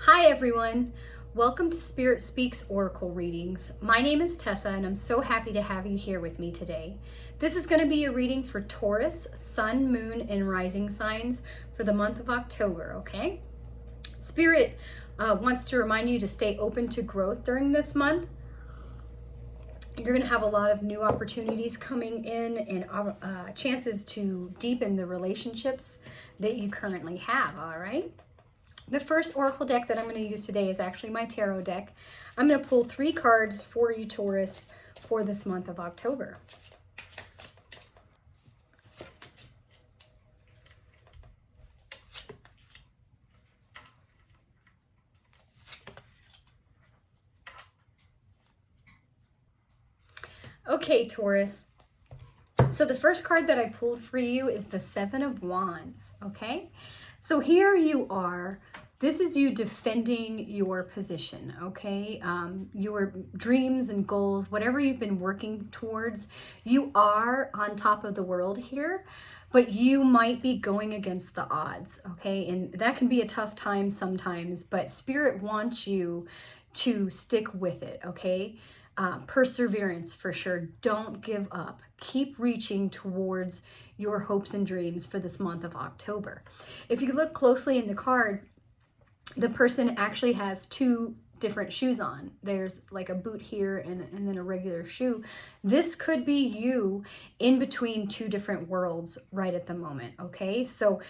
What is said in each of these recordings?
Hi everyone, welcome to Spirit Speaks Oracle Readings. My name is Tessa and I'm so happy to have you here with me today. This is going to be a reading for Taurus, Sun, Moon, and Rising signs for the month of October, okay? Spirit wants to remind you to stay open to growth during this month. You're going to have a lot of new opportunities coming in and chances to deepen the relationships that you currently have, all right? The first oracle deck that I'm going to use today is actually my tarot deck. I'm going to pull 3 cards for you, Taurus, for this month of October. Okay, Taurus. So the first card that I pulled for you is the 7 of Wands, okay? So here you are. This is you defending your position, okay? Your dreams and goals, whatever you've been working towards, you are on top of the world here, but you might be going against the odds, okay? And that can be a tough time sometimes, but Spirit wants you to stick with it, okay? Perseverance for sure. Don't give up. Keep reaching towards your hopes and dreams for this month of October. If you look closely in the card, the person actually has 2 different shoes on. There's like a boot here and then a regular shoe. This could be you in between 2 different worlds right at the moment, okay? So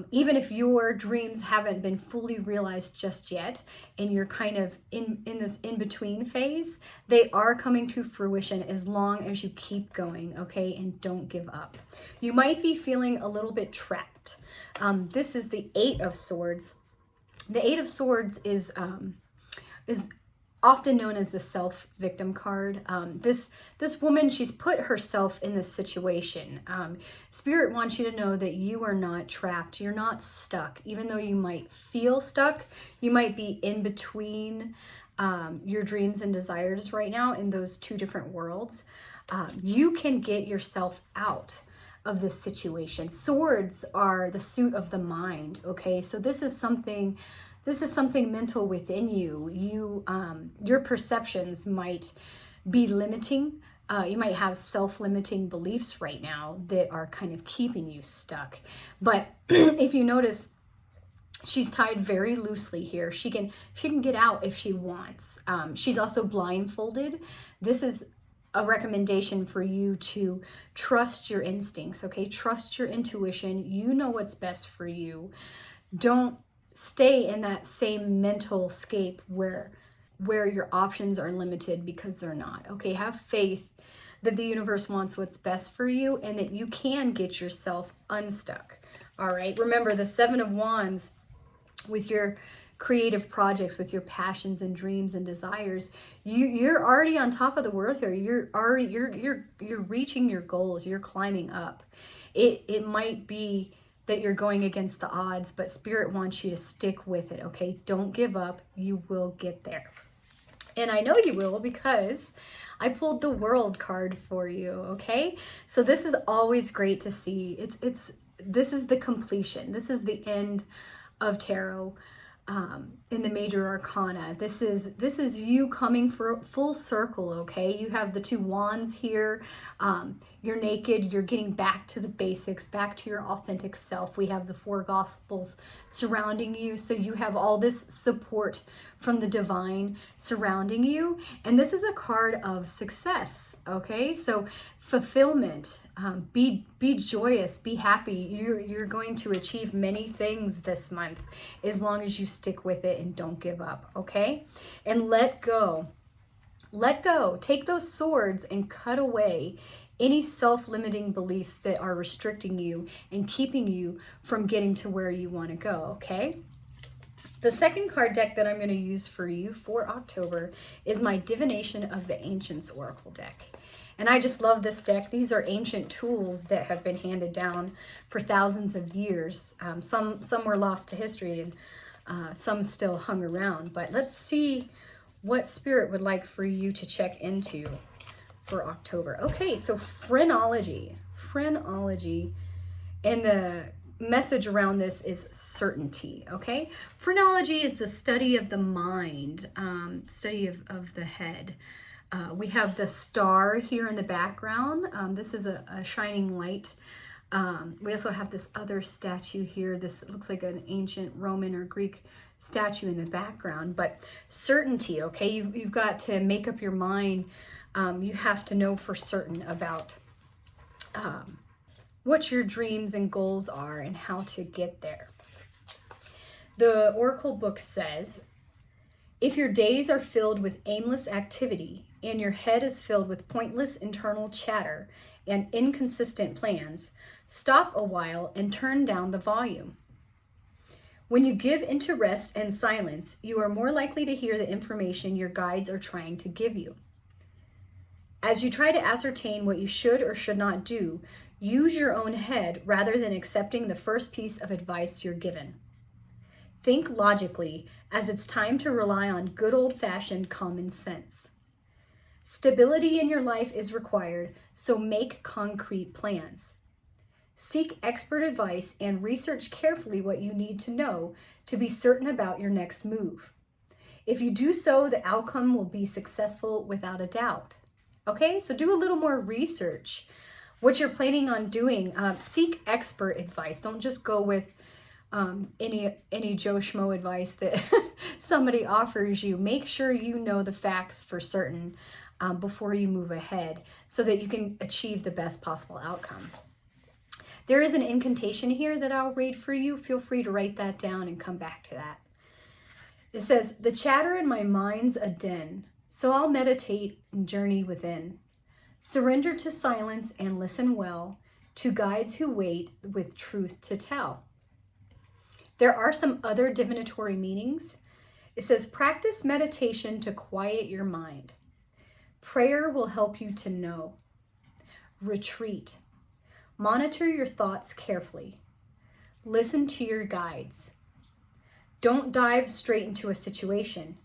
even if your dreams haven't been fully realized just yet and you're kind of in this in-between phase, they are coming to fruition as long as you keep going, okay, and don't give up. You might be feeling a little bit trapped. This is the 8 of Swords. The 8 of Swords is often known as the self-victim card. This woman, she's put herself in this situation. Spirit wants you to know that you are not trapped. You're not stuck. Even though you might feel stuck, you might be in between your dreams and desires right now in those 2 different worlds. You can get yourself out of this situation. Swords are the suit of the mind, okay? So this is something mental within you. Your perceptions might be limiting. You might have self-limiting beliefs right now that are kind of keeping you stuck. But if you notice, she's tied very loosely here. She can get out if she wants. She's also blindfolded. This is a recommendation for you to trust your instincts, okay? Trust your intuition. You know what's best for you. Don't stay in that same mental scape where your options are limited because they're not, okay? Have faith that the universe wants what's best for you and that you can get yourself unstuck, all right? Remember, the 7 of Wands with your creative projects, with your passions and dreams and desires, you're already on top of the world here. You're reaching your goals. You're climbing up. It might be that you're going against the odds, but Spirit wants you to stick with it, okay? Don't give up. You will get there. And I know you will because I pulled the World card for you, okay? So this is always great to see. This is the completion. This is the end of tarot. In the major arcana, this is you coming for full circle, okay? You have the 2 wands here. You're naked. You're getting back to the basics, back to your authentic self. We have the 4 gospels surrounding you, so you have all this support from the divine surrounding you. And this is a card of success, okay? So fulfillment, be joyous, be happy. You're going to achieve many things this month as long as you stick with it and don't give up, okay? And let go. Let go. Take those swords and cut away any self-limiting beliefs that are restricting you and keeping you from getting to where you want to go, okay? The second card deck that I'm going to use for you for October is my Divination of the Ancients Oracle deck. And I just love this deck. These are ancient tools that have been handed down for thousands of years. Some were lost to history and some still hung around. But let's see what Spirit would like for you to check into for October. Okay, so phrenology. And the message around this is certainty, okay? Phrenology is the study of the mind, study of the head. We have the star here in the background. This is a shining light. We also have this other statue here. This looks like an ancient Roman or Greek statue in the background. But certainty, okay? You've got to make up your mind. You have to know for certain about what your dreams and goals are and how to get there. The Oracle book says, if your days are filled with aimless activity and your head is filled with pointless internal chatter and inconsistent plans, stop a while and turn down the volume. When you give into rest and silence, you are more likely to hear the information your guides are trying to give you. As you try to ascertain what you should or should not do, use your own head rather than accepting the first piece of advice you're given. Think logically, as it's time to rely on good old-fashioned common sense. Stability in your life is required, so make concrete plans. Seek expert advice and research carefully what you need to know to be certain about your next move. If you do so, the outcome will be successful without a doubt. Okay, so do a little more research. What you're planning on doing, seek expert advice. Don't just go with any Joe Schmo advice that somebody offers you. Make sure you know the facts for certain before you move ahead so that you can achieve the best possible outcome. There is an incantation here that I'll read for you. Feel free to write that down and come back to that. It says, the chatter in my mind's a den, so I'll meditate and journey within. Surrender to silence and listen well to guides who wait with truth to tell. There are some other divinatory meanings. It says, practice meditation to quiet your mind. Prayer will help you to know. Retreat. Monitor your thoughts carefully. Listen to your guides. Don't dive straight into a situation.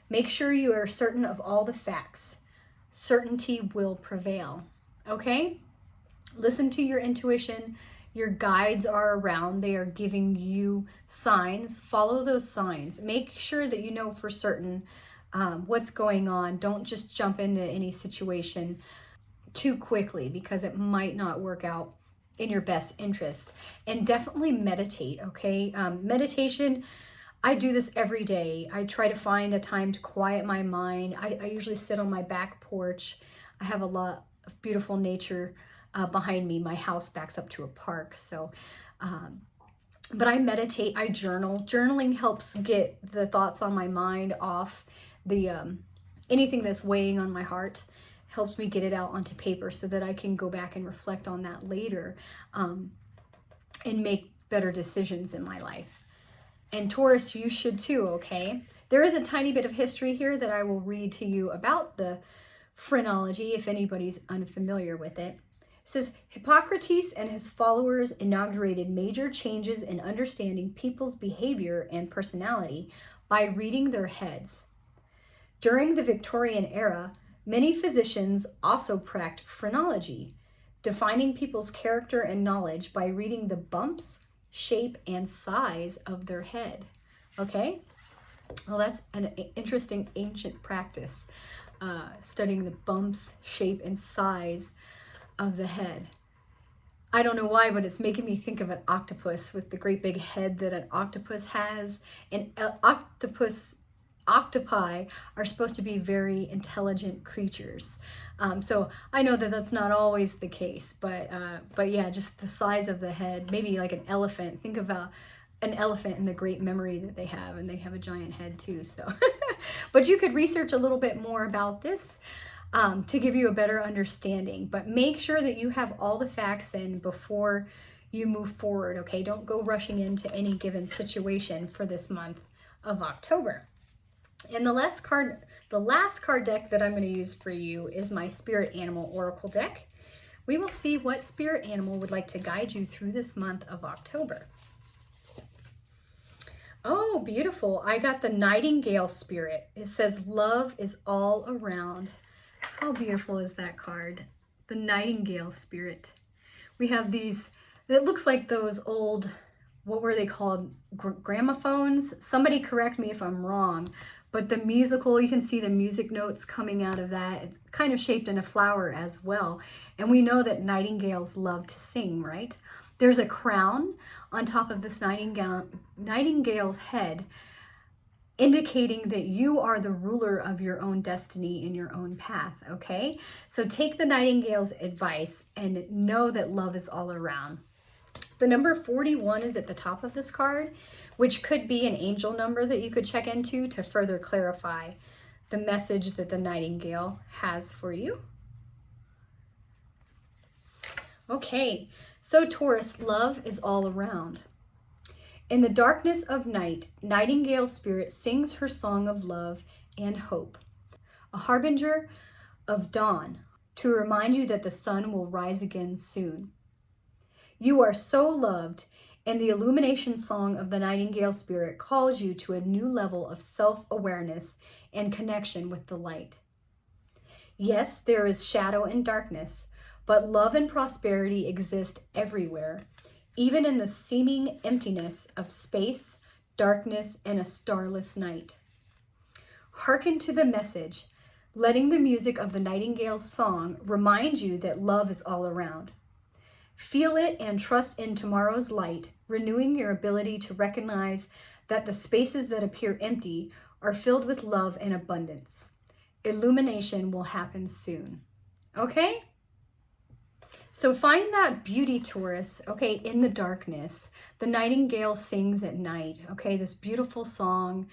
Make sure you are certain of all the facts. Certainty will prevail. Okay? Listen to your intuition. Your guides are around. They are giving you signs. Follow those signs. Make sure that you know for certain what's going on. Don't just jump into any situation too quickly because it might not work out in your best interest. And definitely meditate, okay? Meditation, I do this every day. I try to find a time to quiet my mind. I usually sit on my back porch. I have a lot of beautiful nature behind me. My house backs up to a park. So, but I meditate, I journal. Journaling helps get the thoughts on my mind off. Anything that's weighing on my heart helps me get it out onto paper so that I can go back and reflect on that later and make better decisions in my life. And Taurus, you should too, okay? There is a tiny bit of history here that I will read to you about the phrenology if anybody's unfamiliar with it. It says, Hippocrates and his followers inaugurated major changes in understanding people's behavior and personality by reading their heads. During the Victorian era, many physicians also practiced phrenology, defining people's character and knowledge by reading the bumps, shape, and size of their head. Okay? Well, that's an interesting ancient practice, studying the bumps, shape, and size of the head. I don't know why, but it's making me think of an octopus with the great big head that an octopus has. And octopi are supposed to be very intelligent creatures. So I know that that's not always the case, but yeah, just the size of the head, maybe like an elephant. Think about an elephant and the great memory that they have, and they have a giant head too. So, but you could research a little bit more about this to give you a better understanding, but make sure that you have all the facts in before you move forward. Okay. Don't go rushing into any given situation for this month of October. And the last card deck that I'm going to use for you is my Spirit Animal Oracle deck. We will see what spirit animal would like to guide you through this month of October. Oh, beautiful. I got the Nightingale Spirit. It says, love is all around. How beautiful is that card? The Nightingale Spirit. We have these It looks like those old, what were they called? Gramophones? Somebody correct me if I'm wrong. But the musical, you can see the music notes coming out of that. It's kind of shaped in a flower as well. And we know that nightingales love to sing, right? There's a crown on top of this nightingale's head, indicating that you are the ruler of your own destiny and your own path, okay? So take the nightingale's advice and know that love is all around. The number 41 is at the top of this card, which could be an angel number that you could check into to further clarify the message that the nightingale has for you. Okay, so Taurus, love is all around. In the darkness of night, nightingale spirit sings her song of love and hope, a harbinger of dawn to remind you that the sun will rise again soon. You are so loved, and the illumination song of the nightingale spirit calls you to a new level of self-awareness and connection with the light. Yes, there is shadow and darkness, but love and prosperity exist everywhere, even in the seeming emptiness of space, darkness, and a starless night. Hearken to the message, letting the music of the nightingale's song remind you that love is all around. Feel it and trust in tomorrow's light, renewing your ability to recognize that the spaces that appear empty are filled with love and abundance. Illumination will happen soon. Okay? So find that beauty, Taurus, okay, in the darkness. The nightingale sings at night, okay, this beautiful song.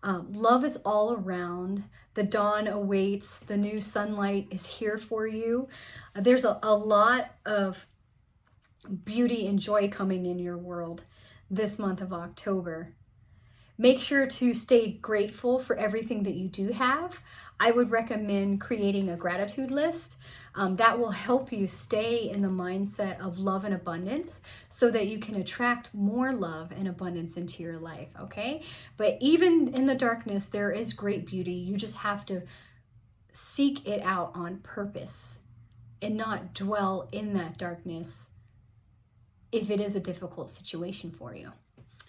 Love is all around. The dawn awaits. The new sunlight is here for you. There's a lot of beauty and joy coming in your world this month of October. Make sure to stay grateful for everything that you do have. I would recommend creating a gratitude list. That will help you stay in the mindset of love and abundance so that you can attract more love and abundance into your life, okay? But even in the darkness, there is great beauty. You just have to seek it out on purpose and not dwell in that darkness if it is a difficult situation for you.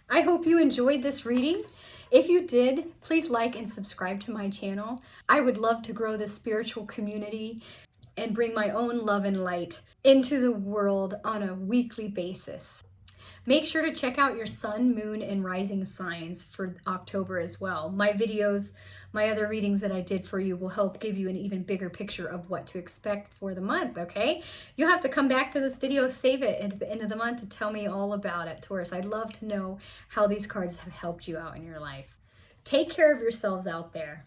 I hope you enjoyed this reading. If you did, please like and subscribe to my channel. I would love to grow this spiritual community and bring my own love and light into the world on a weekly basis. Make sure to check out your sun, moon, and rising signs for October as well. My videos, my other readings that I did for you will help give you an even bigger picture of what to expect for the month, okay? You'll have to come back to this video, save it at the end of the month, and tell me all about it, Taurus. I'd love to know how these cards have helped you out in your life. Take care of yourselves out there.